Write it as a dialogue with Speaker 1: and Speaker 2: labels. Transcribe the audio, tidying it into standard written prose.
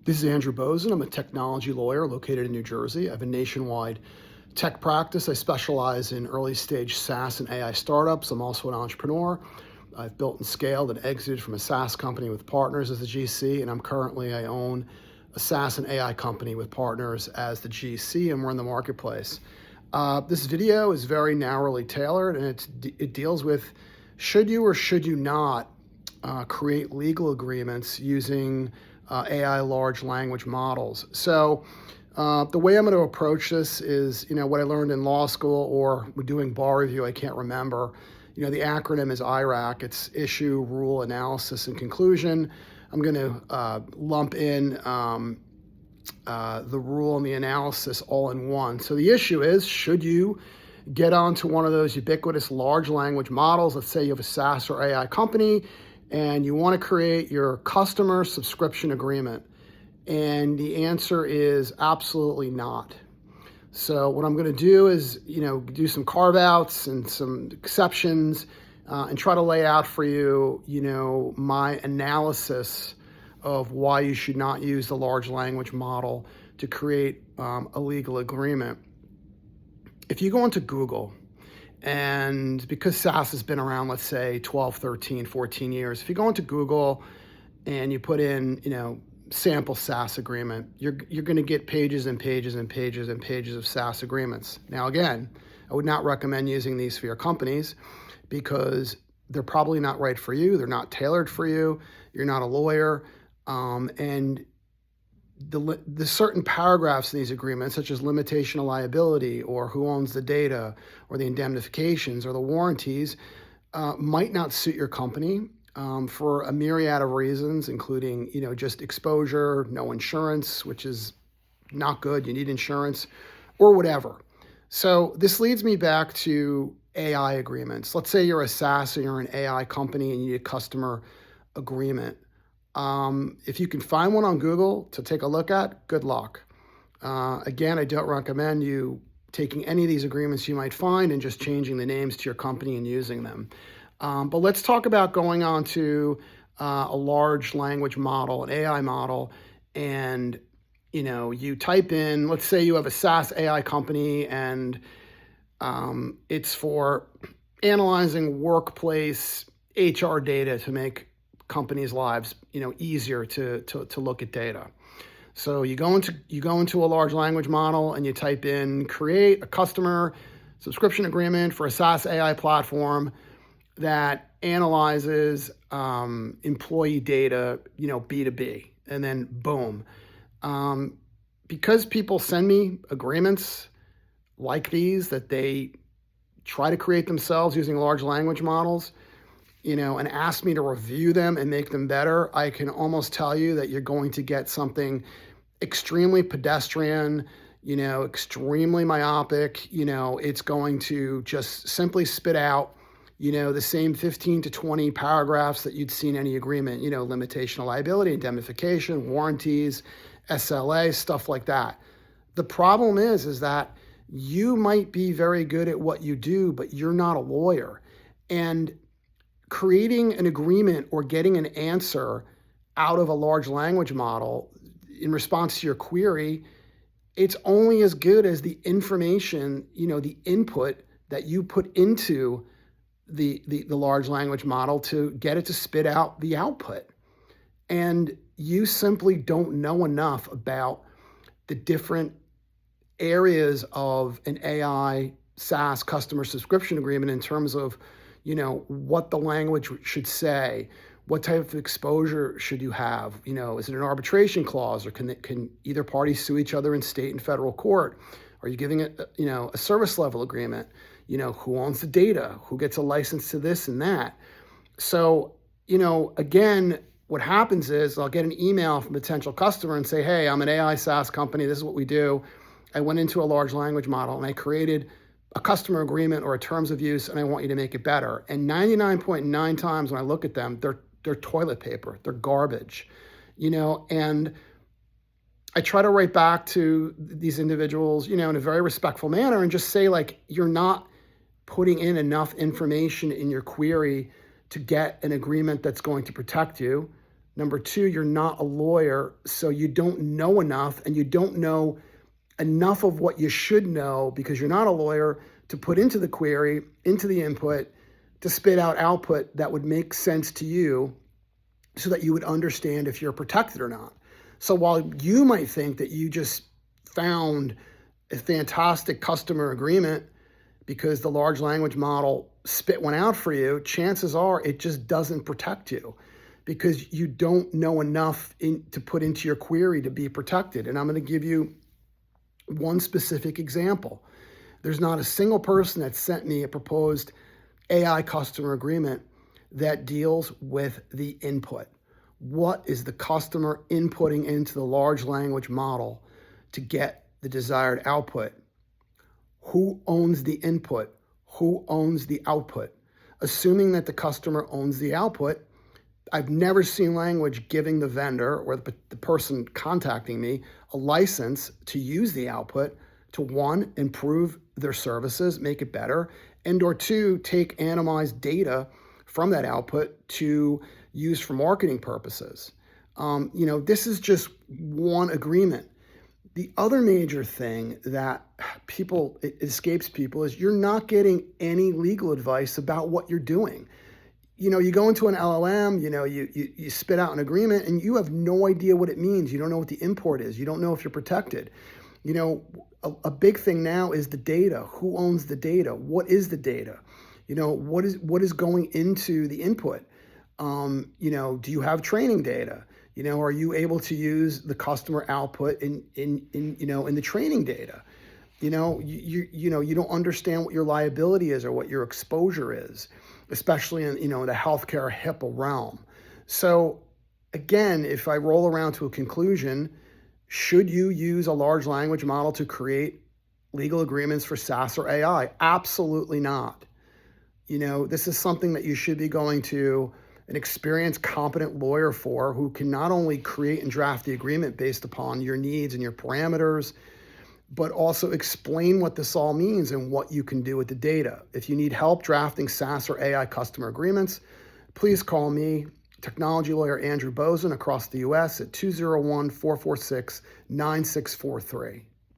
Speaker 1: This is Andrew Bosin. I'm a technology lawyer located in New Jersey. I have a nationwide tech practice. I specialize in early stage SaaS and AI startups. I'm also an entrepreneur. I've built and scaled and exited from a SaaS company with partners as the GC, and I own a SaaS and AI company with partners as the GC, and we're in the marketplace. This video is very narrowly tailored, and it deals with should you or should you not create legal agreements using AI large language models. So the way I'm going to approach this is, what I learned in law school or doing bar review, I can't remember. The acronym is IRAC. It's issue, rule, analysis, and conclusion. I'm going to lump in the rule and the analysis all in one. So the issue is, should you get onto one of those ubiquitous large language models? Let's say you have a SaaS or AI company and you want to create your customer subscription agreement. And the answer is absolutely not. So what I'm going to do is, do some carve outs and some exceptions and try to lay out for you, my analysis of why you should not use the large language model to create a legal agreement. If you go into Google, and because SaaS has been around, let's say 12, 13, 14 years, if you go into Google and you put in, sample SaaS agreement, you're going to get pages and pages and pages and pages of SaaS agreements. Now, again, I would not recommend using these for your companies because they're probably not right for you. They're not tailored for you. You're not a lawyer. And the certain paragraphs in these agreements, such as limitation of liability or who owns the data or the indemnifications or the warranties, might not suit your company for a myriad of reasons, including, just exposure, no insurance, which is not good. You need insurance or whatever. So this leads me back to AI agreements. Let's say you're a SaaS or you're an AI company and you need a customer agreement. If you can find one on Google to take a look at, good luck. Again, I don't recommend you taking any of these agreements you might find and just changing the names to your company and using them. But let's talk about going on to a large language model, an AI model, and you type in, let's say you have a SaaS AI company and it's for analyzing workplace HR data to make companies' lives, easier to look at data. So you go into a large language model and you type in create a customer subscription agreement for a SaaS AI platform that analyzes employee data, B2B, and then boom. Because people send me agreements like these that they try to create themselves using large language models, and ask me to review them and make them better, I can almost tell you that you're going to get something extremely pedestrian, extremely myopic. It's going to just simply spit out, the same 15 to 20 paragraphs that you'd see in any agreement, limitation of liability, indemnification, warranties, SLA, stuff like that. The problem is that you might be very good at what you do, but you're not a lawyer. And creating an agreement or getting an answer out of a large language model in response to your query, it's only as good as the information, the input that you put into the large language model to get it to spit out the output. And you simply don't know enough about the different areas of an AI SaaS customer subscription agreement in terms of what the language should say, what type of exposure should you have, is it an arbitration clause or can either party sue each other in state and federal court? Are you giving it, a service level agreement? Who owns the data? Who gets a license to this and that? So, again, what happens is I'll get an email from a potential customer and say, hey, I'm an AI SaaS company. This is what we do. I went into a large language model and I created a customer agreement or a terms of use, and I want you to make it better. And 99.9 times when I look at them, they're toilet paper, they're garbage, and I try to write back to these individuals, in a very respectful manner and just say, you're not putting in enough information in your query to get an agreement that's going to protect you. Number two, you're not a lawyer, so you don't know enough, and you don't know enough of what you should know because you're not a lawyer to put into the query, into the input, to spit out output that would make sense to you so that you would understand if you're protected or not. So while you might think that you just found a fantastic customer agreement because the large language model spit one out for you, chances are it just doesn't protect you because you don't know enough to put into your query to be protected. And I'm going to give you one specific example. There's not a single person that sent me a proposed AI customer agreement that deals with the input. What is the customer inputting into the large language model to get the desired output? Who owns the input? Who owns the output? Assuming that the customer owns the output, I've never seen language giving the vendor or the person contacting me a license to use the output to, one, improve their services, make it better, and or two, take anonymized data from that output to use for marketing purposes. This is just one agreement. The other major thing that it escapes people is you're not getting any legal advice about what you're doing. You go into an LLM, you spit out an agreement and you have no idea what it means. You don't know what the import is. You don't know if you're protected. A big thing now is the data. Who owns the data? What is the data? What is going into the input? Do you have training data? Are you able to use the customer output in the training data? You don't understand what your liability is or what your exposure is, especially in the healthcare HIPAA realm. So again, if I roll around to a conclusion, should you use a large language model to create legal agreements for SaaS or AI? Absolutely not. This is something that you should be going to an experienced, competent lawyer for, who can not only create and draft the agreement based upon your needs and your parameters, but also explain what this all means and what you can do with the data. If you need help drafting SaaS or AI customer agreements, please call me, technology lawyer Andrew Bosin, across the US at 201-446-9643.